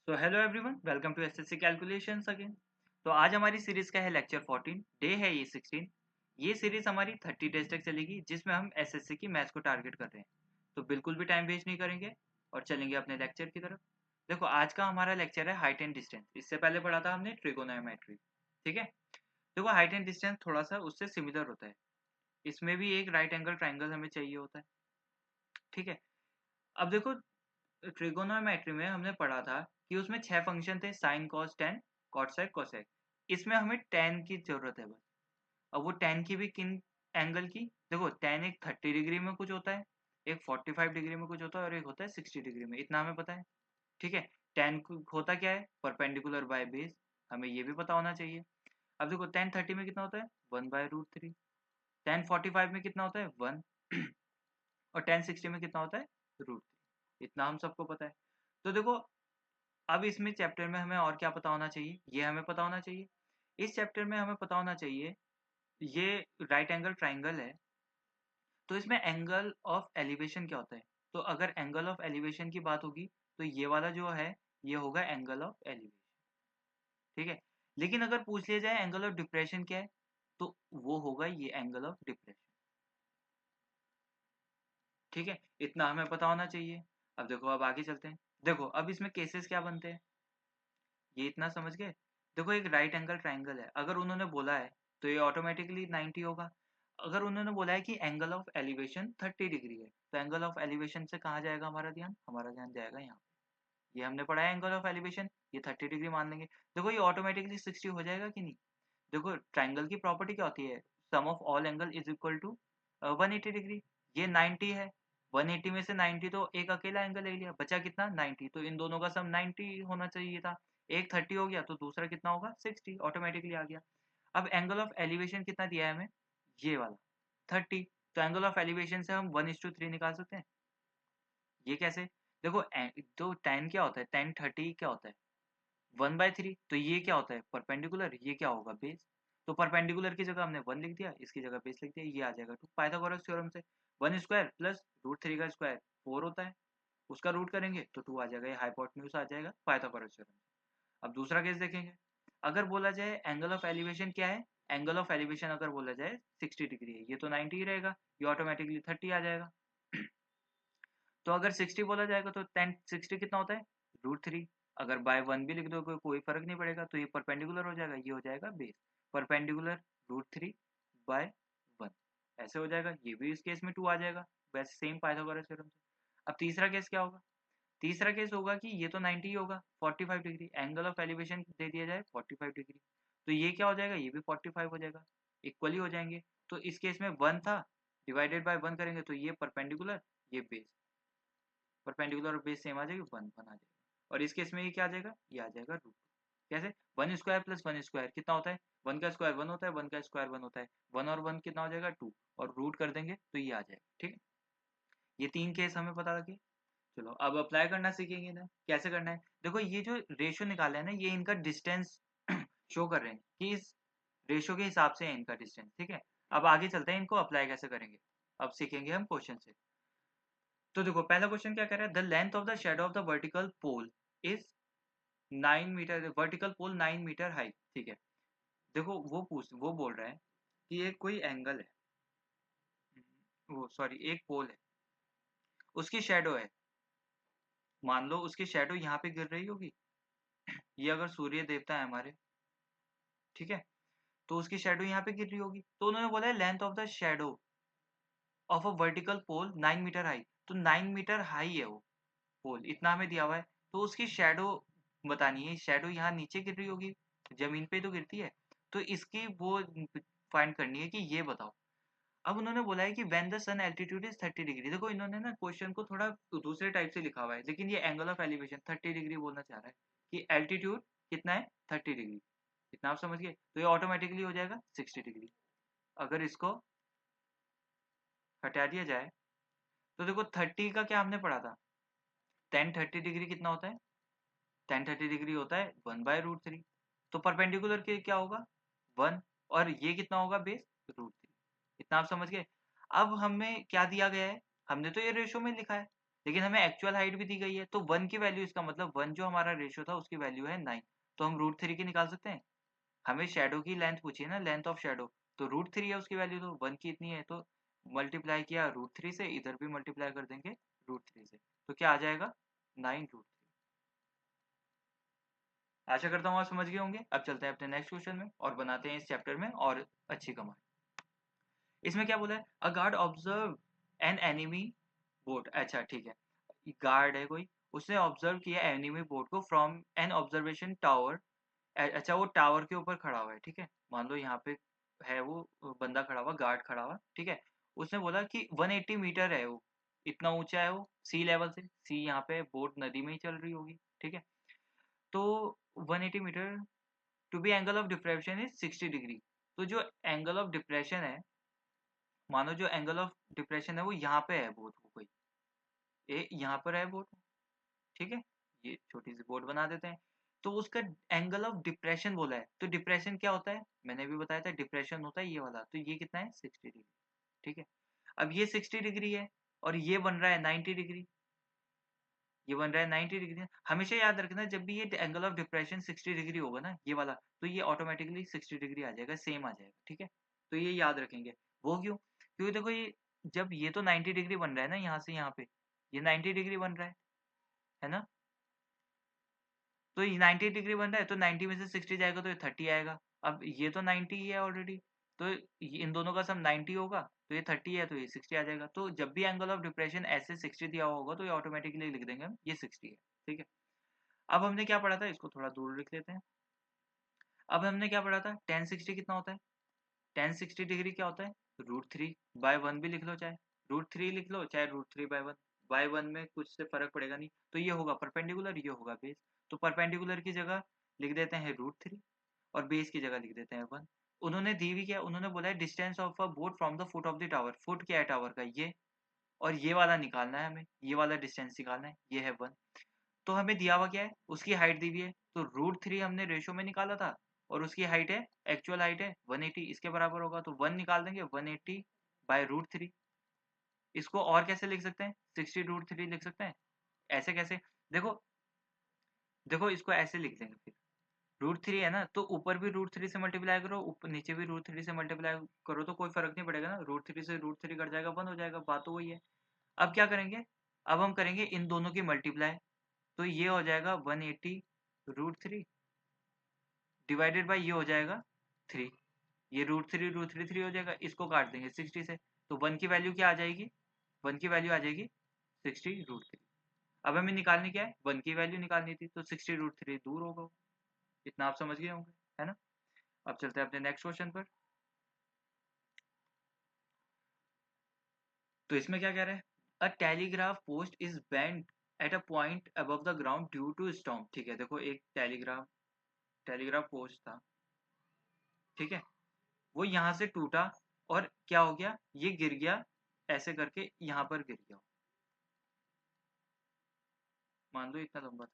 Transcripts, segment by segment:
So hello everyone, welcome to SSC calculations again. तो आज हमारी सीरीज का है लेक्चर 14, डे है ये 16। ये सीरीज हमारी 30 डेज तक चलेगी जिसमें हम एसएससी की मैथ्स को टारगेट कर रहे हैं। तो बिल्कुल भी टाइम वेस्ट नहीं करेंगे और चलेंगे अपने लेक्चर की तरफ। देखो, आज का हमारा लेक्चर है हाइट एंड डिस्टेंस। इससे पहले पढ़ा था हमने ट्रिगोनोमेट्री। ठीक है। देखो, हाइट एंड डिस्टेंस थोड़ा सा उससे सिमिलर होता है। इसमें भी एक राइट एंगल ट्राइंगल हमें चाहिए होता है। ठीक है। अब देखो, ट्रिगोनोमेट्री में हमने पढ़ा था कि उसमें 6 फंक्शन थे, sine cos tan cot sec cosec. इसमें हमें टेन की जरूरत है बस। अब वो टेन की भी किन एंगल की? देखो, टेन एक 30 डिग्री में कुछ होता है, एक 45 डिग्री में कुछ होता है और एक होता है 60 डिग्री में। इतना हमें पता है। ठीक है। टेन होता क्या है? Perpendicular by base. हमें ये भी पता होना चाहिए। अब देखो, टेन 30 में कितना होता है? 1/√3। टेन 45 में कितना होता है? 1। और टेन 60 में कितना होता है? √3। इतना हम सबको पता है। तो देखो, अब इसमें चैप्टर में हमें और क्या पता होना चाहिए? ये हमें पता होना चाहिए। इस चैप्टर में हमें पता होना चाहिए, ये राइट एंगल ट्राइंगल है, तो इसमें एंगल ऑफ एलिवेशन क्या होता है? तो अगर एंगल ऑफ एलिवेशन की बात होगी तो ये वाला जो है, ये होगा एंगल ऑफ एलिवेशन। ठीक है। लेकिन अगर पूछ लिया जाए एंगल ऑफ डिप्रेशन क्या है, तो वो होगा ये एंगल ऑफ डिप्रेशन। ठीक है। इतना हमें पता होना चाहिए। अब देखो, अब आगे चलते हैं। देखो, अब इसमें केसेस क्या बनते हैं, ये इतना समझ गए। देखो, एक राइट एंगल ट्राइंगल है, अगर उन्होंने बोला है तो ये ऑटोमेटिकली 90 होगा। अगर उन्होंने बोला है कि एंगल ऑफ एलिवेशन 30 डिग्री है, तो एंगल ऑफ एलिवेशन से कहाँ जाएगा हमारा ध्यान? हमारा ध्यान जाएगा यहाँ पे। ये हमने पढ़ा है एंगल ऑफ एलिवेशन, ये 30 डिग्री मान लेंगे। देखो, ये ऑटोमेटिकली 60 हो जाएगा कि नहीं? देखो, ट्राइंगल की प्रॉपर्टी क्या होती है? Sum of all angle is equal to 180 degree. ये 90 है, 180 में से 90 तो एक अकेला एंगल ले लिया, बचा कितना? 90। तो इन दोनों का सम 90 होना चाहिए था। एक 30 हो गया तो दूसरा कितना होगा? 60। ऑटोमेटिकली आ गया। अब एंगल ऑफ एलिवेशन कितना दिया है हमें? ये वाला 30। तो एंगल ऑफ एलिवेशन से हम 1:3 निकाल सकते हैं। ये कैसे? देखो, तो टेन क्या होता है? टेन 30 क्या होता है? 1/3। तो ये क्या होता है? परपेंडिकुलर। ये क्या होगा? बेस। तो परपेंडिकुलर की जगह हमने 1 लिख दिया, इसकी जगह बेस लिख दिया, ये आ जाएगा 2। पाइथागोरस थ्योरम से 1 स्क्वायर प्लस √3 का स्क्वायर 4 होता है, उसका रूट करेंगे तो 2 आ जाएगा। ये हाइपोटेन्यूज आ जाएगा पाइथागोरस थ्योरम से। अब दूसरा केस देखेंगे। अगर बोला जाए एंगल ऑफ एलिवेशन क्या है, एंगल ऑफ एलिवेशन अगर बोला जाए 60 डिग्री है, ये तो 90 ही रहेगा, ये ऑटोमेटिकली 30 आ जाएगा। तो अगर 60 बोला जाएगा तो टेन 60 कितना होता है? √3। अगर बाय 1 भी लिख दो कोई फर्क नहीं पड़ेगा, तो ये परपेंडिकुलर हो जाएगा, ये हो जाएगा बेस। परपेंडिकुलर √3 बाय 1, ऐसे हो जाएगा। ये भी इस केस में 2 आ जाएगा, वैसे सेम पाइथागोरस थ्योरम से। अब तीसरा केस क्या होगा? तीसरा केस होगा कि ये तो 90 ही होगा, 45 डिग्री एंगल ऑफ एलिवेशन दे दिया जाए 45 डिग्री, तो ये क्या हो जाएगा? ये भी 45 हो जाएगा, इक्वली हो जाएंगे। तो इस केस में 1 था, डिवाइडेड बाय 1 करेंगे तो ये परपेंडिकुलर, ये बेस। परपेंडिकुलर और बेस सेम आ जाएगी, 1 1 आ जाएगा। और इस केस में ये क्या आ जाएगा? ये आ जाएगा √2। कैसे? 1 स्क्वायर प्लस 1 स्क्वायर कितना होता है? 1 का स्क्वायर 1 होता है, 1 का स्क्वायर 1 होता है। 1 और 1 कितना हो जाएगा? 2। और रूट कर देंगे तो ये आ जाएगा। ठीक है। ये 3 केस हमें पता लगे। चलो, अब अप्लाई करना सीखेंगे ना, कैसे करना है। देखो, ये जो रेशियो निकाला है ना, ये इनका डिस्टेंस शो कर रहे हैं कि इस रेशियो के हिसाब से है इनका डिस्टेंस। ठीक है। अब आगे चलते हैं, इनको अप्लाई कैसे करेंगे, अब सीखेंगे हम क्वेश्चन से। तो देखो, पहला क्वेश्चन क्या कह रहा है? The length of the shadow of the vertical pole is 9 metre, vertical pole 9 metre high. ठीक है। देखो, वो बोल रहा है कि एक कोई एंगल है, वो सॉरी एक पोल है, उसकी शेडो है। मान लो उसकी शेडो यहाँ पे गिर रही होगी, ये अगर सूर्य देवता है हमारे, ठीक है, तो उसकी शेडो यहाँ पे गिर रही होगी। तो उन्होंने बोला है length of the shadow of a vertical pole 9 metre high. तो 9 मीटर हाई है वो पोल, इतना हमें दिया हुआ है। तो उसकी शेडो बतानी है। शेडो यहाँ नीचे गिर रही होगी, जमीन पे तो गिरती है, तो इसकी वो फाइंड करनी है कि ये बताओ। अब उन्होंने बोला है कि when the sun altitude is 30 degree. देखो, इन्होंने ना क्वेश्चन को थोड़ा दूसरे टाइप से लिखा हुआ है, लेकिन ये एंगल ऑफ एलिवेशन 30 डिग्री बोलना चाह रहा है कि एल्टीट्यूड कितना है? 30 डिग्री। इतना आप समझ गए, तो ये ऑटोमेटिकली हो जाएगा 60 डिग्री। अगर इसको हटा दिया जाए तो देखो, 30 का क्या हमने पढ़ा था? टेन 30 डिग्री कितना होता है? टेन 30 डिग्री होता है 1/√3। तो परपेंडिकुलर के क्या होगा? 1। और ये कितना होगा? बेस √3। इतना आप समझ गए। अब हमें क्या दिया गया है? हमने तो ये रेशो में लिखा है, लेकिन हमें एक्चुअल हाइट भी दी गई है, तो 1 की वैल्यू, इसका मतलब 1 जो हमारा रेशियो था उसकी वैल्यू है 9, तो हम √3 की निकाल सकते हैं। हमें शैडो की लेंथ पूछी है ना, लेंथ ऑफ शैडो, तो √3 है उसकी वैल्यू, तो 1 की इतनी है, तो मल्टीप्लाई किया √3 से, इधर भी मल्टीप्लाई कर देंगे √3 से, तो क्या आ जाएगा 9√3। आशा करता हूँ आप समझ गए होंगे। अब चलते हैं अपने नेक्स्ट क्वेश्चन में और बनाते हैं इस चैप्टर में और अच्छी कमाई। इसमें क्या बोला है, a guard observe an enemy boat, अच्छा ठीक है, गार्ड है कोई, उसने ऑब्जर्व किया एनिमी बोट को फ्रॉम एन ऑब्जर्वेशन टावर, अच्छा वो टावर के ऊपर खड़ा हुआ है, ठीक है, मान लो यहाँ पे है वो बंदा खड़ा हुआ, गार्ड खड़ा हुआ, ठीक है, उसने बोला कि 180 मीटर है वो, इतना ऊंचा है वो सी लेवल से, सी यहाँ पे बोट नदी में ही चल रही होगी, ठीक है, तो 180 metre, to be angle of depression is 60 degree, तो जो एंगल ऑफ डिप्रेशन है, मानो जो एंगल ऑफ डिप्रेशन है वो यहाँ पे है बोट को, कोई ए यहाँ पर है बोट, ठीक है, ये छोटी सी बोट बना देते हैं, तो उसका एंगल ऑफ डिप्रेशन बोला है, तो डिप्रेशन क्या होता है, मैंने भी बताया था, डिप्रेशन होता है ये वाला, तो ये कितना है 60 डिग्री, ठीक है, अब ये 60 डिग्री है और ये बन रहा है 90 डिग्री, ये बन रहा है 90 डिग्री, हमेशा याद रखना जब भी ये एंगल ऑफ डिप्रेशन 60 डिग्री होगा ना ये वाला, तो ये ऑटोमेटिकली 60 डिग्री आ जाएगा, सेम आ जाएगा, ठीक है, तो ये याद रखेंगे। वो क्यों, क्योंकि देखो ये जब ये तो 90 डिग्री बन रहा है ना, यहाँ से यहाँ पे ये 90 डिग्री बन रहा है ना, तो ये 90 डिग्री बन रहा है, तो 90 में से 60 जाएगा तो ये 30 आएगा, अब ये तो 90 ही है ऑलरेडी, तो इन दोनों का सम 90 होगा, तो ये 30 है तो ये 60 आ जाएगा, तो जब भी एंगल ऑफ डिप्रेशन ऐसे 60 दिया हुआ होगा तो ये ऑटोमेटिकली लिख देंगे हम ये 60 है, ठीक है। अब हमने क्या पढ़ा था, इसको थोड़ा दूर लिख लेते हैं। अब हमने क्या पढ़ा था, tan 60 कितना होता है, tan 60 डिग्री क्या होता है, √3/1 भी लिख लो, चाहे √3 लिख लो, चाहे √3/1, बाय 1 में कुछ से फर्क पड़ेगा नहीं, तो ये होगा परपेंडिकुलर, ये होगा बेस, तो परपेंडिकुलर की जगह लिख देते हैं √3 और बेस की जगह लिख देते हैं 1। उन्होंने दी भी क्या, उन्होंने बोला है distance of a boat from the foot of the tower, foot क्या है टावर का ये, और ये वाला निकालना है हमें, ये वाला डिस्टेंस निकालना है, ये है 1, तो हमें दिया हुआ क्या है, उसकी हाइट दी हुई है, तो √3 हमने रेशो में निकाला था और उसकी हाइट है, एक्चुअल हाइट है 180, इसके बराबर होगा, तो 1 निकाल देंगे, 180/√3, इसको और कैसे लिख सकते हैं, 60√3 लिख सकते हैं, ऐसे कैसे, देखो देखो इसको ऐसे लिख देंगे फिर, √3 है ना, तो ऊपर भी √3 से मल्टीप्लाई करो, ऊपर नीचे भी √3 से मल्टीप्लाई करो, तो कोई फर्क नहीं पड़ेगा ना, √3 से √3 कट जाएगा, बंद हो जाएगा, बात तो वही है। अब क्या करेंगे, अब हम करेंगे इन दोनों की मल्टीप्लाई, तो ये हो जाएगा 180√3 डिवाइडेड बाई ये हो जाएगा 3, ये √3 हो जाएगा, इसको काट देंगे 60 से, तो 1 की वैल्यू क्या आ जाएगी, 1 की वैल्यू आ जाएगी 60√3। अब हमें निकालनी क्या है, 1 की वैल्यू निकालनी थी, तो 60√3 दूर होगा, इतना आप समझ गए होंगे, है ना। अब चलते हैं अपने नेक्स्ट क्वेश्चन पर। तो इसमें क्या कह रहा है, a telegraph post is bent at a point above the ground due to storm, ठीक है, देखो एक टेलीग्राफ पोस्ट था, ठीक है, वो यहाँ से टूटा और क्या हो गया, ये गिर गया, ऐसे करके यहाँ पर गिर गया, मान लो इतना लंबा था,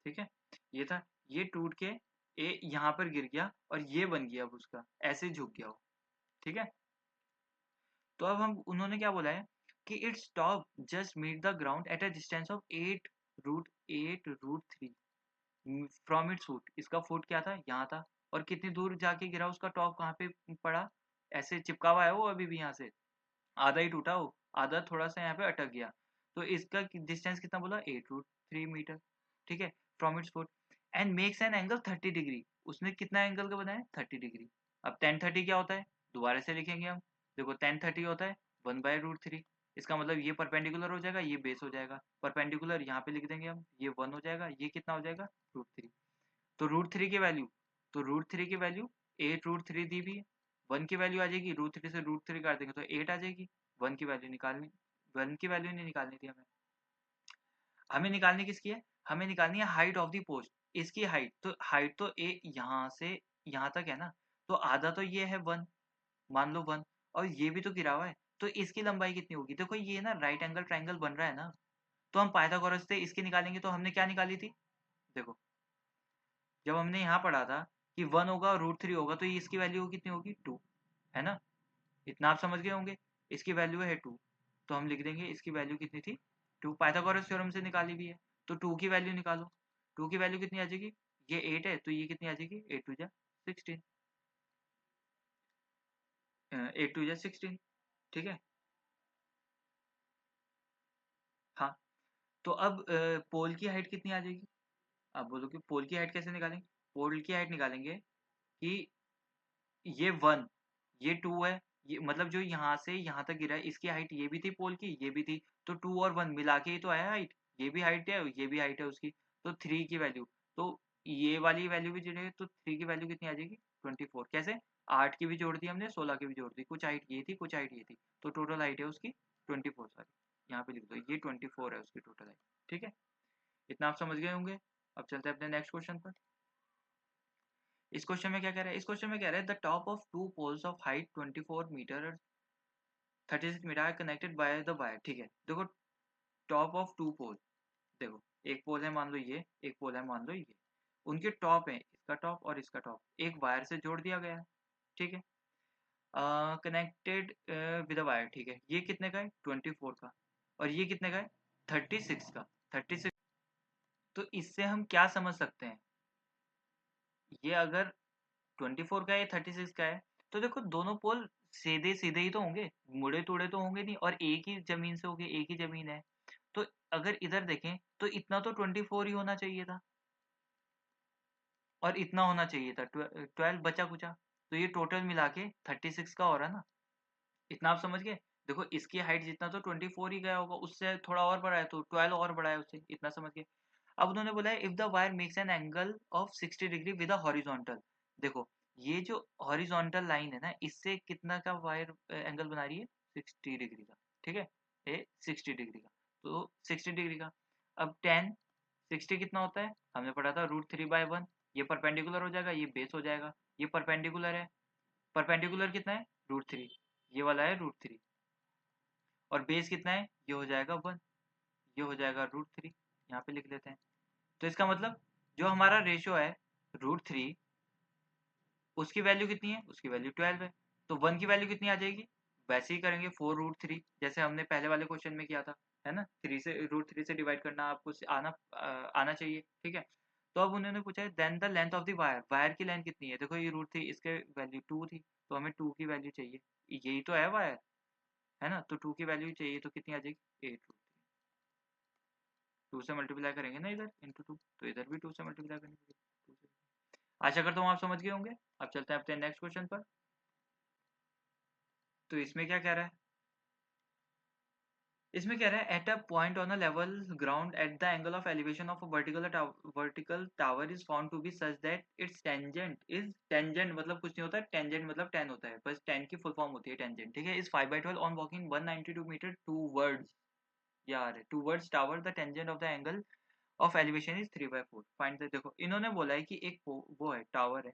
ठीक है, ये था, ये टूट के ये यहाँ पर गिर गया और ये बन गया अब उसका, ऐसे झुक गया वो, ठीक है, तो अब हम उन्होंने क्या बोला है कि its top just meet the ground at a distance of 8√3 from its foot, इसका फुट क्या था, यहाँ था, और कितनी दूर जाके गिरा, उसका टॉप कहाँ पे पड़ा, ऐसे चिपका हुआ है वो अभी भी यहाँ से, आधा ही टूटा वो, आधा थोड़ा सा यहाँ पे अटक गया, तो इसका डिस्टेंस कितना बोला, 8√3 मीटर, ठीक है, from its foot, and makes an angle 30 degree, उसने कितना एंगल का बनाया 30 डिग्री, अब 1030 क्या होता है, दोबारा से लिखेंगे हम, देखो 1030 होता है 1/√3, इसका मतलब ये परपेंडिकुलर हो जाएगा, ये बेस हो जाएगा, परपेंडिकुलर यहाँ पे लिख देंगे हम, ये 1 हो जाएगा, ये कितना हो जाएगा √3, तो √3 की वैल्यू 8√3 दी भी है, 1 की वैल्यू आ जाएगी, √3 से √3 काट देंगे तो 8 आ जाएगी, 1 की वैल्यू निकालनी, 1 की वैल्यू नहीं निकालनी थी हमें, हमें निकालनी किसकी है, हमें निकालनी है हाइट ऑफ द पोस्ट, इसकी हाइट तो ए यहाँ से यहाँ तक है ना, तो आधा तो ये है 1, मान लो 1, और ये भी तो गिरा हुआ है, तो इसकी लंबाई कितनी होगी, देखो ये ना राइट एंगल ट्राइंगल बन रहा है ना, तो हम पाइथागोरस से इसकी निकालेंगे, तो हमने क्या निकाली थी, देखो जब हमने यहाँ पढ़ा था कि 1 होगा और √3 होगा, तो ये इसकी वैल्यू कितनी होगी 2, है ना, इतना आप समझ गए होंगे। इसकी वैल्यू है 2, तो हम लिख देंगे इसकी वैल्यू कितनी थी 2, पाइथागोरस थ्योरम से निकाली भी है। तो 2 की वैल्यू निकालो, 2 की वैल्यू कितनी आ जाएगी, ये 8 है तो ये कितनी आ जाएगी 8 टू जा 16, 8 टू जा 16, ठीक है। हाँ, तो अब पोल की हाइट कितनी आ जाएगी, आप बोलो कि पोल की हाइट कैसे निकालेंगे। पोल की हाइट निकालेंगे कि ये 1, ये 2 है, ये मतलब जो यहाँ से यहाँ तक गिरा है इसकी हाइट ये भी थी पोल की, ये भी थी, तो 2 और 1 मिला के ही तो आया हाइट, ये भी हाइट है ये भी हाइट है उसकी। तो 3 की वैल्यू, तो ये वाली वैल्यू भी जुड़ेगी, तो 3 की वैल्यू कितनी आ जाएगी 24। कैसे, 8 की भी जोड़ दी हमने, 16 की भी जोड़ दी, कुछ हाइट ये थी कुछ हाइट ये थी, तो टोटल हाइट है उसकी 24। सॉरी, यहाँ पे लिख दो ये 24 है उसकी टोटल हाइट, ठीक है। इतना आप समझ गए होंगे। अब चलते हैं अपने नेक्स्ट क्वेश्चन पर। इस क्वेश्चन में क्या कह रहा है, इस क्वेश्चन में कह रहा है the top of two poles of height 24 metre 36 metre are connected by the wire, ठीक है। देखो टॉप ऑफ टू पोल, देखो एक पोल है मान लो ये, एक पोल है मान लो ये, उनके टॉप है, इसका टॉप और इसका टॉप एक वायर से जोड़ दिया गया है, ठीक है। कनेक्टेड विद वायर, ठीक है। ये कितने का है 24 का, और ये कितने का है 36 का, 36। तो इससे हम क्या समझ सकते हैं, ये अगर 24 का है 36 का है, तो देखो दोनों पोल सीधे सीधे ही तो होंगे, मुड़े तुड़े तो होंगे नहीं, और एक ही जमीन से होंगे, एक ही जमीन है। तो अगर इधर देखें तो इतना तो 24 ही होना चाहिए था, और इतना होना चाहिए था 12 बचा कुचा, तो ये टोटल मिला के 36 का हो रहा ना। इतना आप समझ गए। देखो इसकी हाइट जितना तो 24 ही गया होगा, उससे थोड़ा और बढ़ा है तो 12 और बढ़ा है उससे, इतना समझ गए। अब उन्होंने बोला है if the wire makes an angle of 60 degree with horizontal, देखो ये जो हॉरिजॉन्टल लाइन है ना, इससे कितना का वायर एंगल बना रही है 60 डिग्री का, ठीक है, ये 60 डिग्री का, तो 60 डिग्री का। अब 10 60 कितना होता है, हमने पढ़ा था √3/1, ये परपेंडिकुलर हो जाएगा, ये बेस हो जाएगा, ये परपेंडिकुलर है, परपेंडिकुलर कितना है √3, ये वाला है √3, और बेस कितना है ये हो जाएगा 1, ये हो जाएगा √3, यहाँ पे लिख लेते हैं। तो इसका मतलब जो हमारा रेशियो है √3, उसकी वैल्यू कितनी है, उसकी वैल्यू 12 है, तो 1 की वैल्यू कितनी आ जाएगी, वैसे ही करेंगे 4√3 जैसे हमने पहले वाले क्वेश्चन में किया था, है ना, 3 से √3 से डिवाइड करना आपको आना चाहिए, ठीक है। तो अब उन्होंने पूछा है then the length of the wire, wire की लेंथ कितनी है, देखो ये √3 इसके वैल्यू 2 थी, तो हमें 2 की वैल्यू चाहिए, यही तो है वायर, है ना, तो 2 की वैल्यू चाहिए तो कितनी आ जाएगी 8√3, 2 से मल्टीप्लाई करेंगे ना इधर इंटू 2, तो इधर भी 2 से मल्टीप्लाई करनी पड़ेगी 2 से। आशा करता हूँ आप समझ गए होंगे। अब चलते हैं अपने नेक्स्ट क्वेश्चन पर। तो इसमें क्या कह रहा है, इसमें कह रहा है at a point on a level ground at the angle of elevation of vertical tower is found to be such that its tangent is, tangent मतलब कुछ नहीं होता है, टेंजेंट मतलब 10 होता है, बस 10 की फुल फॉर्म होती है टेंजेंट, ठीक है, is 5/12 on walking 192 metre towards, यार towards tower, the tangent of the angle of elevation is 3/4 find the, देखो इन्होंने बोला है कि एक वो है टावर है,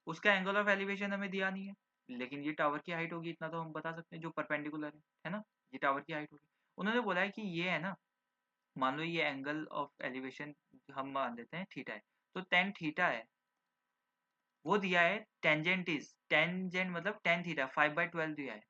उसका एंगल ऑफ एलिवेशन हमें दिया नहीं है, लेकिन ये टावर की हाइट होगी, इतना तो हम बता सकते हैं जो परपेंडिकुलर है ना, ये टावर की हाइट होगी। उन्होंने बोला है कि ये है ना, मान लो ये एंगल ऑफ एलिवेशन हम मान लेते हैं थीटा है, तो टेन थीटा है, वो दिया है टेंजेंट इज, टेंजेंट मतलब टेन थीटा 5/12 दिया है,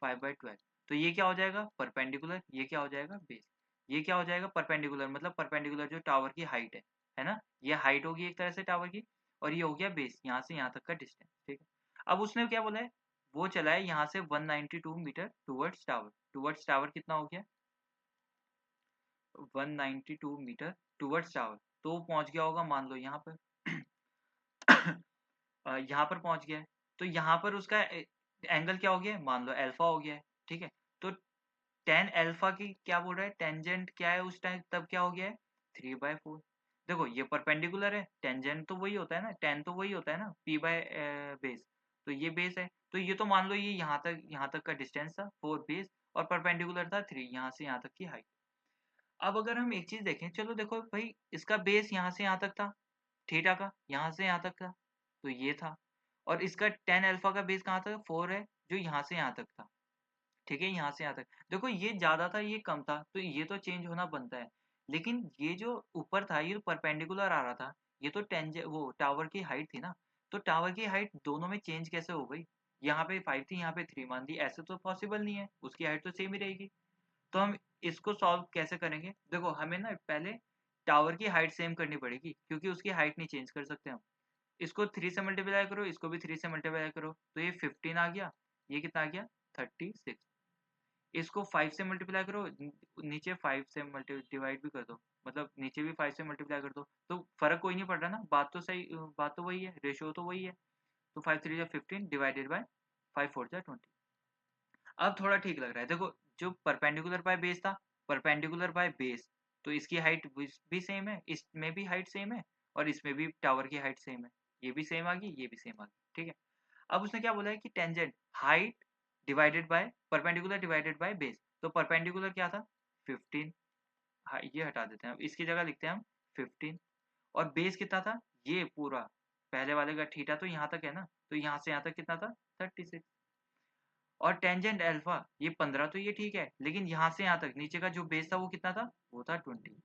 5/12, तो ये क्या हो जाएगा परपेंडिकुलर, ये क्या हो जाएगा बेस, ये क्या हो जाएगा परपेंडिकुलर, मतलब परपेंडिकुलर जो टावर की हाइट है ना, ये हाइट होगी एक तरह से टावर की, और ये हो गया बेस, यहाँ से यहाँ तक का डिस्टेंस, ठीक है। अब उसने क्या बोला है, वो चला है यहाँ से 192 metre towards tower, towards tower कितना हो गया 192 मीटर टूवर्ड्स टावर, तो वो पहुंच गया होगा मान लो यहाँ पर यहाँ पर पहुंच गया है, तो यहाँ पर उसका एंगल क्या हो गया है? मान लो अल्फा हो गया है, ठीक है। तो टेन अल्फा की क्या बोल रहा है, टेंजेंट क्या है उस टाइम, तब क्या हो गया है 3/4, देखो ये परपेंडिकुलर है, टेंजेंट तो वही होता है ना, टेन तो वही होता है ना p/, बेस, तो ये बेस है, तो ये तो मान लो ये यहाँ तक का डिस्टेंस था 4 बेस, और परपेंडिकुलर था 3, यहाँ से यहाँ तक की हाइट। अब अगर हम एक चीज देखें, चलो देखो भाई इसका बेस यहाँ से यहाँ तक था, थीटा का यहाँ से यहाँ तक था, तो ये था, और इसका टेन अल्फा का बेस कहाँ था 4 है, जो यहाँ से यहाँ तक था, ठीक है, यहाँ से यहाँ तक। देखो ये ज्यादा था ये कम था, तो ये तो चेंज होना बनता है, लेकिन ये जो ऊपर था ये परपेंडिकुलर आ रहा था, ये तो टेंजे वो टावर की हाइट थी ना, तो टावर की हाइट दोनों में चेंज कैसे हो गई, यहाँ पे 5 थी, यहाँ पे 3 मान दी, ऐसे तो पॉसिबल नहीं है, उसकी हाइट तो सेम ही रहेगी। तो हम इसको सॉल्व कैसे करेंगे? देखो हमें ना पहले टावर की हाइट सेम करनी पड़ेगी, क्योंकि उसकी हाइट नहीं चेंज कर सकते हम। इसको 3 से मल्टीप्लाई करो, इसको भी 3 से मल्टीप्लाई करो, तो ये 15 आ गया, ये कितना आ गया 36। इसको 5 से मल्टीप्लाई करो, नीचे 5 से मल्टी डिवाइड भी कर दो, मतलब नीचे भी 5 से मल्टीप्लाई कर दो, तो फर्क कोई नहीं पड़ रहा ना, बात तो सही, बात तो वही है, रेशियो तो वही है। तो 5 3 15 डिवाइडेड बाय 5 4 20। अब थोड़ा ठीक लग रहा है। देखो जो परपेंडिकुलर बाय बेस था, परपेंडिकुलर बाय बेस, तो इसकी हाइट भी सेम है, इसमें भी हाइट सेम है, और इसमें भी टावर की हाइट सेम है, ये भी सेम आ गई, ये भी सेम आ गई, ठीक है। अब उसने क्या बोला है कि tangent height divided by perpendicular divided by base, तो परपेंडिकुलर क्या था 15, हाँ ये हटा देते हैं, अब इसकी जगह लिखते हैं हम 15, और बेस कितना था, ये पूरा पहले वाले का थीटा तो यहाँ तक है ना, तो यहाँ से यहाँ तक कितना था 36, और टेंजेंट अल्फा ये 15, तो ये ठीक है, लेकिन यहाँ से यहाँ तक नीचे का जो बेस था वो कितना था, वो था 20।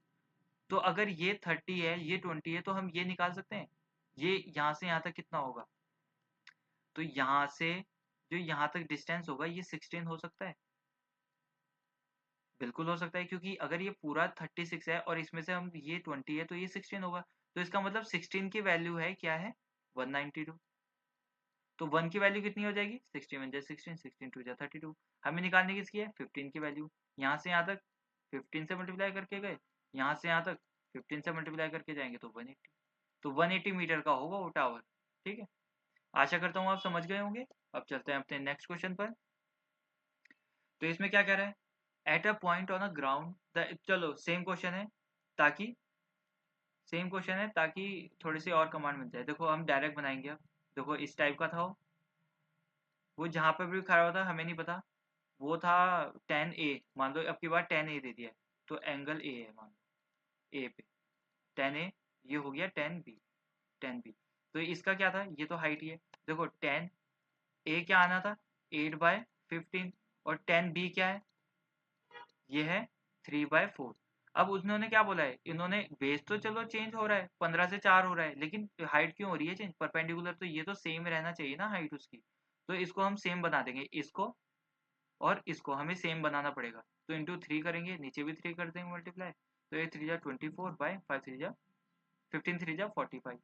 तो अगर ये 30 है, ये 20 है, तो हम ये निकाल सकते हैं, ये यहाँ से यहाँ तक कितना होगा, तो यहाँ से जो यहाँ तक डिस्टेंस होगा ये 16 हो सकता है, बिल्कुल हो सकता है, क्योंकि अगर ये पूरा 36 है और इसमें से हम ये 20 है, तो ये 16 होगा, तो इसका मतलब 16 की वैल्यू है क्या है 192। तो 1 की वैल्यू कितनी हो जाएगी 16 1 16 16 2 32। हमें निकालने किसकी है 15 की वैल्यू, यहाँ से यहाँ तक 15 से मल्टीप्लाई करके गए, यहाँ से यहाँ तक 15 से मल्टीप्लाई करके जाएंगे तो 180, तो 180 मीटर का होगा वो टावर, ठीक है। आशा करता हूँ आप समझ गए होंगे। अब चलते हैं अपने नेक्स्ट क्वेश्चन पर। तो इसमें क्या कह रहा है, at a point on a ground चलो सेम क्वेश्चन है ताकि थोड़ी सी और कमांड मिल जाए। देखो हम डायरेक्ट बनाएंगे, अब देखो इस टाइप का था वो जहाँ पे भी खड़ा होता हमें नहीं पता, वो था 10 A, मान लो अब की बार 10 A दे दिया है, तो एंगल A है, मान लो A पे 10 A, ये हो गया 10 B। तो इसका क्या था, ये तो हाइट ही है। देखो 10 A क्या आना था 8/15, और 10B क्या है, ये है 3/4। अब उन्होंने क्या बोला है, इन्होंने बेस तो चलो चेंज हो रहा है, 15 से 4 हो रहा है, लेकिन हाइट क्यों हो रही है चेंज, परपेंडिकुलर तो ये तो सेम रहना चाहिए ना हाइट उसकी। तो इसको हम सेम बना देंगे, इसको और इसको हमें सेम बनाना पड़ेगा, तो इंटू 3 करेंगे, नीचे भी 3 कर देंगे मल्टीप्लाई, तो ये 3 जा 24 बाय 5 3 जा 15 3 जा 45,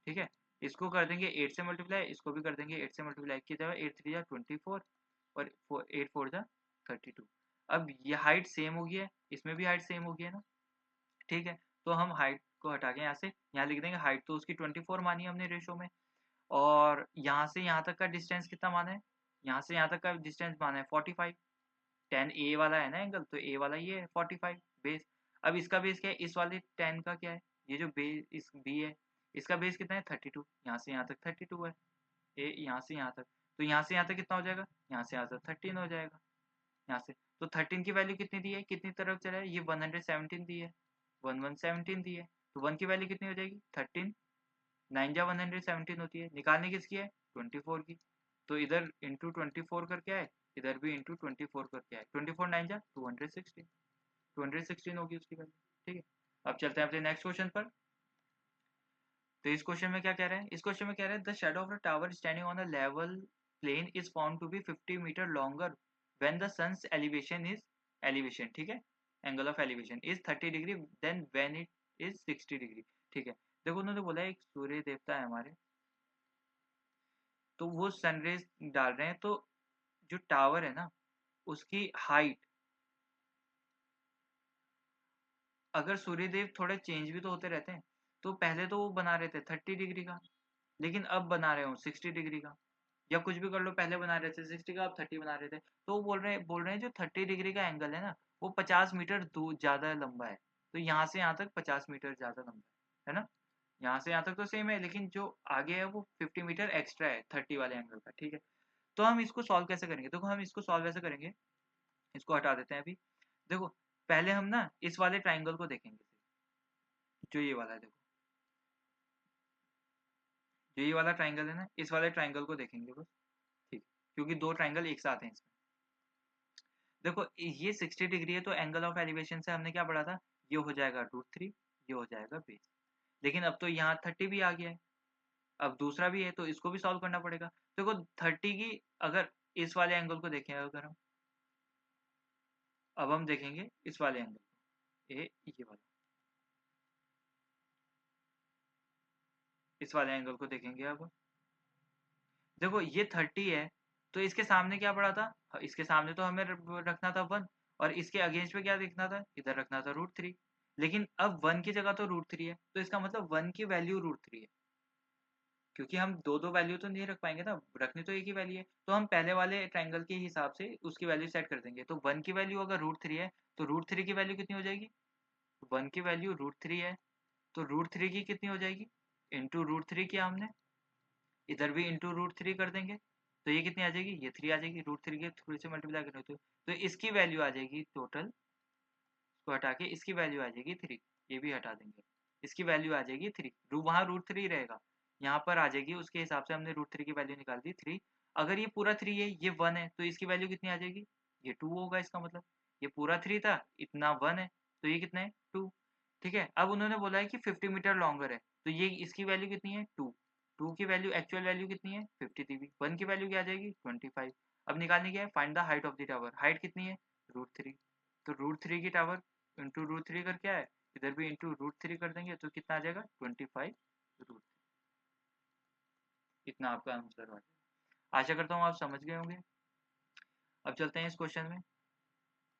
ठीक है। इसको कर देंगे 8 से मल्टीप्लाई, इसको भी कर देंगे 8 से मल्टीप्लाई, की जगह 8 3 जा 24 और 8 4 जा 32। अब ये हाइट सेम हो गई है, इसमें भी हाइट सेम हो गई है ना, ठीक है। तो हम हाइट को हटा के यहाँ से यहाँ लिख देंगे, हाइट तो उसकी 24 मानी हमने रेशो में, और यहाँ से यहाँ तक का डिस्टेंस कितना माना है, यहाँ से यहाँ तक का डिस्टेंस माना है 45। 10 A वाला है ना एंगल, तो ए वाला ये है 45 बेस। अब इसका बेस क्या है, इस वाले 10 का क्या है, ये जो बेस इस बी है, इसका बेस कितना है 32, यहाँ से यहाँ तक 32 है, ए यहाँ से यहाँ तक, तो यहाँ से यहाँ तक कितना हो जाएगा, यहाँ से यहाँ तक 13 हो जाएगा, यहाँ से। तो 13 की वैल्यू कितनी दी है, कितनी तरफ चला है, ये 117 दी है, 117 दी है, तो 1 की वैल्यू कितनी हो जाएगी 13, 9 जा 117 होती है, निकालने किसकी है 24 की, तो इधर इंटू 24 करके आए, इधर भी इंटू 24 करके आए, 24 9 जा 216, 216 होगी उसकी वैल्यू, ठीक है। अब चलते हैं अपने नेक्स्ट क्वेश्चन पर। तो इस क्वेश्चन में क्या कह रहा है, इस क्वेश्चन में कह रहा है the shadow of a tower standing on a level plane is found to be 50 metre longer when the sun's elevation, ठीक है, angle of elevation is 30 degree then when it is 60 degree, ठीक है। देखो उन्होंने बोला है एक सूर्य देवता है हमारे, तो वो सनरेज डाल रहे हैं, तो जो टावर है ना उसकी हाइट, अगर सूर्यदेव थोड़े चेंज भी तो होते रहते हैं, तो पहले तो वो बना रहे थे 30 डिग्री का, लेकिन अब बना रहे हो 60 डिग्री का, या कुछ भी कर लो, पहले बना रहे थे 60 का, अब 30 बना रहे थे, तो वो बोल रहे हैं जो 30 डिग्री का एंगल है ना वो 50 मीटर दूर ज्यादा लंबा है, तो यहाँ से यहाँ तक 50 मीटर ज्यादा लंबा है ना, यहाँ से यहाँ तक तो सेम है, लेकिन जो आगे है वो 50 मीटर एक्स्ट्रा है 30 वाले एंगल का, ठीक है। तो हम इसको सॉल्व कैसे करेंगे, देखो हम इसको सॉल्व ऐसे करेंगे, इसको हटा देते हैं अभी। देखो पहले हम ना इस वाले ट्राइंगल को देखेंगे, जो ये वाला है, देखो जो ये वाला ट्राइंगल है ना, इस वाले ट्राइंगल को देखेंगे बस, ठीक, क्योंकि दो ट्राइंगल एक साथ हैं इसमें। देखो ये 60 डिग्री है, तो एंगल ऑफ एलिवेशन से हमने क्या पढ़ा था, ये हो जाएगा √3, ये हो जाएगा बेस, लेकिन अब तो यहाँ 30 भी आ गया है, अब दूसरा भी है, तो इसको भी सॉल्व करना पड़ेगा। देखो 30 की, अगर इस वाले एंगल को देखें, अगर हम अब हम देखेंगे इस वाले एंगल को, ये वाला, इस वाले एंगल को देखेंगे अब। देखो ये 30 है, तो इसके सामने क्या पड़ा था, इसके सामने तो हमें रखना था 1, और इसके अगेंस्ट में क्या देखना था, इधर रखना था √3। लेकिन अब 1 की जगह तो √3 है, तो इसका मतलब 1 की वैल्यू √3 है, क्योंकि हम दो दो वैल्यू तो नहीं रख पाएंगे ना, रखनी तो एक ही वैल्यू है। तो हम पहले वाले ट्रायंगल के हिसाब से उसकी वैल्यू सेट कर देंगे। तो 1 की वैल्यू अगर √3 है, तो √3 की वैल्यू कितनी हो जाएगी, 1 की वैल्यू √3 है, तो √3 की कितनी हो जाएगी, इंटू √3 किया हमने, इधर भी इंटू √3 कर देंगे, तो ये कितनी आ जाएगी, ये 3 आ जाएगी, √3 के थ्रू से मल्टीप्लाई करें तो इसकी वैल्यू आ जाएगी टोटल, इसको हटा के इसकी वैल्यू आ जाएगी 3, ये भी हटा देंगे, इसकी वैल्यू आ जाएगी 3, वहाँ √3 रहेगा, यहाँ पर आ जाएगी, उसके हिसाब से हमने √3 की वैल्यू निकाल दी 3। अगर ये पूरा 3 है, ये 1 है, तो इसकी वैल्यू कितनी आ जाएगी, ये 2 होगा, इसका मतलब ये पूरा 3 था, इतना 1 है, तो ये कितना है 2। ठीक है, अब उन्होंने बोला है कि 50 मीटर लॉन्गर है, तो ये इसकी वैल्यू कितनी है 2, 2 की वैल्यू एक्चुअल वैल्यू कितनी है 50 थी, 1 की वैल्यू क्या आ जाएगी 25। अब निकालने क्या है, find the height of the tower, height कितनी है √3, तो √3 की टावर इंटू √3 कर क्या है, इधर भी इंटू √3 कर देंगे, तो कितना आ जाएगा 25 √3, इतना आपका आंसर आ जाएगा। आशा करता हूँ आप समझ गए होंगे। अब चलते हैं इस क्वेश्चन में।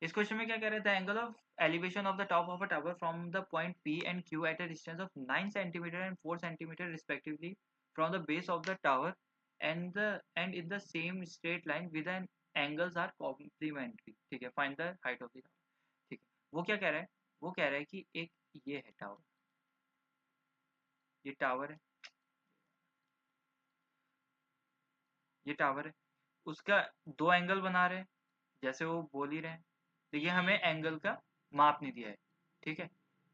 इस क्वेश्चन में क्या कह रहा है, the angle of elevation of the top of a tower from the point P and Q at a distance of 9 centimetre and 4 centimetre respectively from the base of the tower and in the same straight line with an angles are complementary. ठीक है, find the height of the tower. ठीक है, वो क्या कह रहा है, वो कह रहा है कि एक ये है टावर, ये टावर है, ये टावर है, उसका दो एंगल बना रहे हैं, जैसे वो बोल ही रहे हैं, तो ये हमें एंगल का माप नहीं दिया है। ठीक है,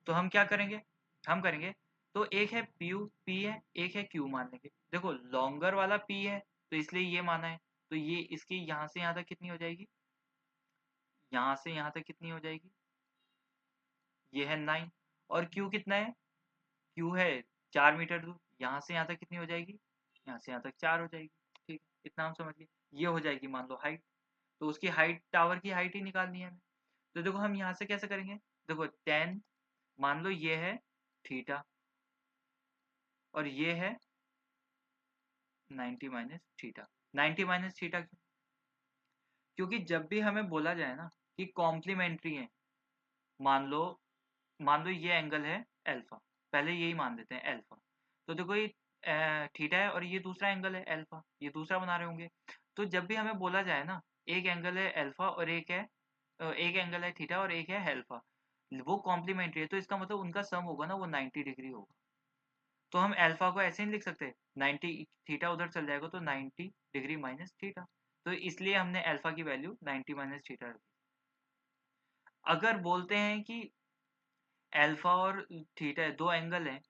तो हम क्या करेंगे, हम करेंगे, तो एक है पी है, एक है क्यू मान लेंगे। देखो लॉन्गर वाला पी है, तो इसलिए ये माना है, तो ये इसकी यहाँ से यहाँ तक कितनी हो जाएगी, यहाँ से यहाँ तक कितनी हो जाएगी, ये है 9, और क्यू कितना है, क्यू है 4 मीटर दूर, यहाँ से यहाँ तक कितनी हो जाएगी, यहाँ से यहाँ तक 4 हो जाएगी। ठीक है, इतना हम समझ गए, ये हो जाएगी मान लो हाइट, तो उसकी हाइट, टावर की हाइट ही निकालनी है हमें। तो देखो हम यहाँ से कैसे करेंगे, देखो 10 मान लो ये है थीटा, और ये है 90 माइनस थीटा। 90 माइनस थीटा क्यों, क्योंकि जब भी हमें बोला जाए ना कि कॉम्प्लीमेंट्री है, मान लो, मान लो ये एंगल है अल्फा, पहले यही मान लेते हैं अल्फा, तो देखो ये थीटा है और ये दूसरा एंगल है अल्फा, ये दूसरा बना रहे होंगे। तो जब भी हमें बोला जाए ना, एक एंगल है अल्फा और एक है एक एंगल है थीटा और एक है अल्फा, वो कॉम्प्लीमेंट्री है, तो इसका मतलब उनका सम होगा ना, वो 90 डिग्री होगा। तो हम अल्फा को ऐसे नहीं लिख सकते, 90 थीटा उधर चल जाएगा, तो 90 डिग्री माइनस थीटा, तो इसलिए हमने अल्फा की वैल्यू 90 माइनस थीटा रखी। अगर बोलते हैं कि अल्फा और थीटा दो एंगल हैं,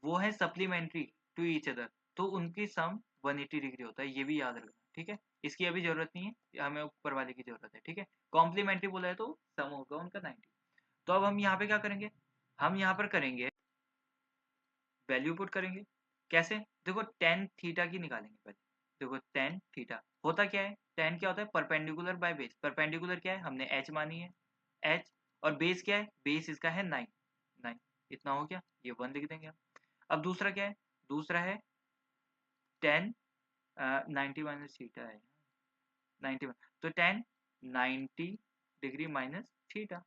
वो है सप्लीमेंट्री टू ईच अदर, तो उनकी सम 180 डिग्री होता है, ये भी याद रखना। ठीक है, इसकी अभी जरूरत नहीं है, हमें ऊपर वाले की जरूरत है। ठीक है, कॉम्प्लीमेंट्री बोला है तो सम होगा उनका 90। तो अब हम यहाँ पे क्या करेंगे, हम यहाँ पर करेंगे वैल्यू पुट करेंगे, कैसे, देखो टेन थीटा की निकालेंगे पहले। देखो टेन थीटा होता क्या है, टेन क्या होता है, परपेंडिकुलर बाय बेस, परपेंडिकुलर क्या है, हमने एच मानी है, एच, और बेस क्या है, बेस इसका है 9, 9, इतना हो गया, ये 1 लिख देंगे हम। अब दूसरा क्या है, दूसरा है टेन 90 माइनस थीटा है 91, तो tan 90 degree minus theta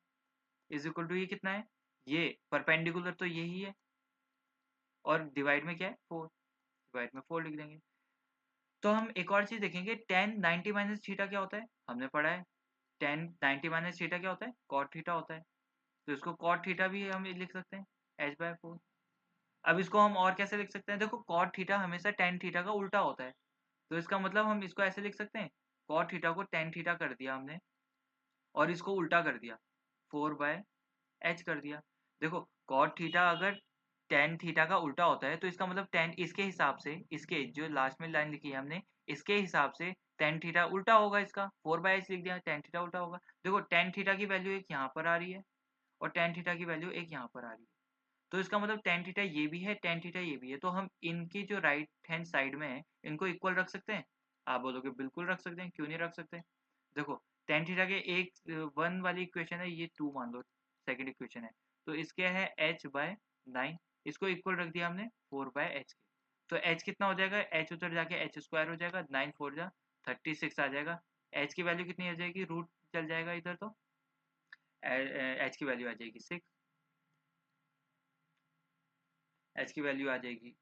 is equal to, ये कितना है, ये परपेंडिकुलर तो यही है, और डिवाइड में क्या है 4, डिवाइड में 4 लिख देंगे। तो हम एक और चीज देखेंगे, टेन 90 माइनस थीटा क्या होता है, हमने पढ़ा है, टेन 90 माइनस थीटा क्या होता है, कॉट थीटा होता है, तो इसको कॉट थीटा भी हम लिख सकते हैं h/4। अब इसको हम और कैसे लिख सकते हैं, देखो कॉट थीटा हमेशा टेन थीटा का उल्टा होता है, तो इसका मतलब हम इसको ऐसे लिख सकते हैं, कॉट थीटा को टेन थीटा कर दिया हमने, और इसको उल्टा कर दिया, 4/h कर दिया। देखो कॉट थीटा अगर टेन थीटा का उल्टा होता है, तो इसका मतलब टेन, इसके हिसाब से, इसके जो लास्ट में लाइन लिखी है हमने, इसके हिसाब से टेन थीटा उल्टा होगा, इसका 4/h लिख दिया, टेन थीटा उल्टा होगा। देखो टेन थीटा की वैल्यू एक यहाँ पर आ रही है, और टेन थीटा की वैल्यू एक यहाँ पर आ रही है, तो इसका मतलब tan थीटा ये भी है, tan थीटा ये भी है, तो हम इनकी जो राइट हैंड साइड में है इनको इक्वल रख सकते हैं। आप बोलोगे बिल्कुल रख सकते हैं, क्यों नहीं रख सकते। देखो tan थीटा के एक 1 वाली इक्वेशन है, ये 2 मान लो सेकंड इक्वेशन है, तो इसके है h/9, इसको इक्वल रख दिया हमने 4/h के। तो h कितना हो जाएगा, h उधर जाके h स्क्वायर हो जाएगा, 9 4 जा 36 आ जाएगा। h की वैल्यू कितनी आ जाएगी, रूट चल जाएगा इधर, तो h की वैल्यू आ जाएगी 6, h की वैल्यू आ जाएगी,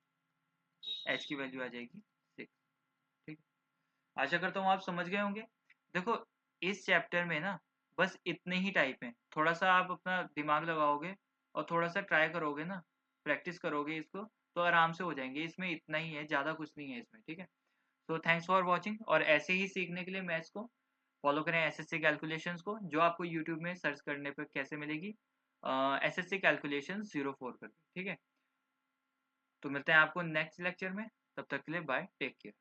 h की वैल्यू आ जाएगी 6। ठीक, आशा करता हूँ आप समझ गए होंगे। देखो इस चैप्टर में ना बस इतने ही टाइप हैं, थोड़ा सा आप अपना दिमाग लगाओगे और थोड़ा सा ट्राई करोगे ना, प्रैक्टिस करोगे इसको, तो आराम से हो जाएंगे। इसमें इतना ही है, ज़्यादा कुछ नहीं है इसमें। ठीक है, तो थैंक्स फॉर वॉचिंग, और ऐसे ही सीखने के लिए मैथ्स को फॉलो करें, एसएससी कैलकुलेशंस को, जो आपको यूट्यूब में सर्च करने पर कैसे मिलेगी, एसएससी कैलकुलेशन 04 करके। ठीक है, तो मिलते हैं आपको नेक्स्ट लेक्चर में, तब तक के लिए बाय, टेक केयर।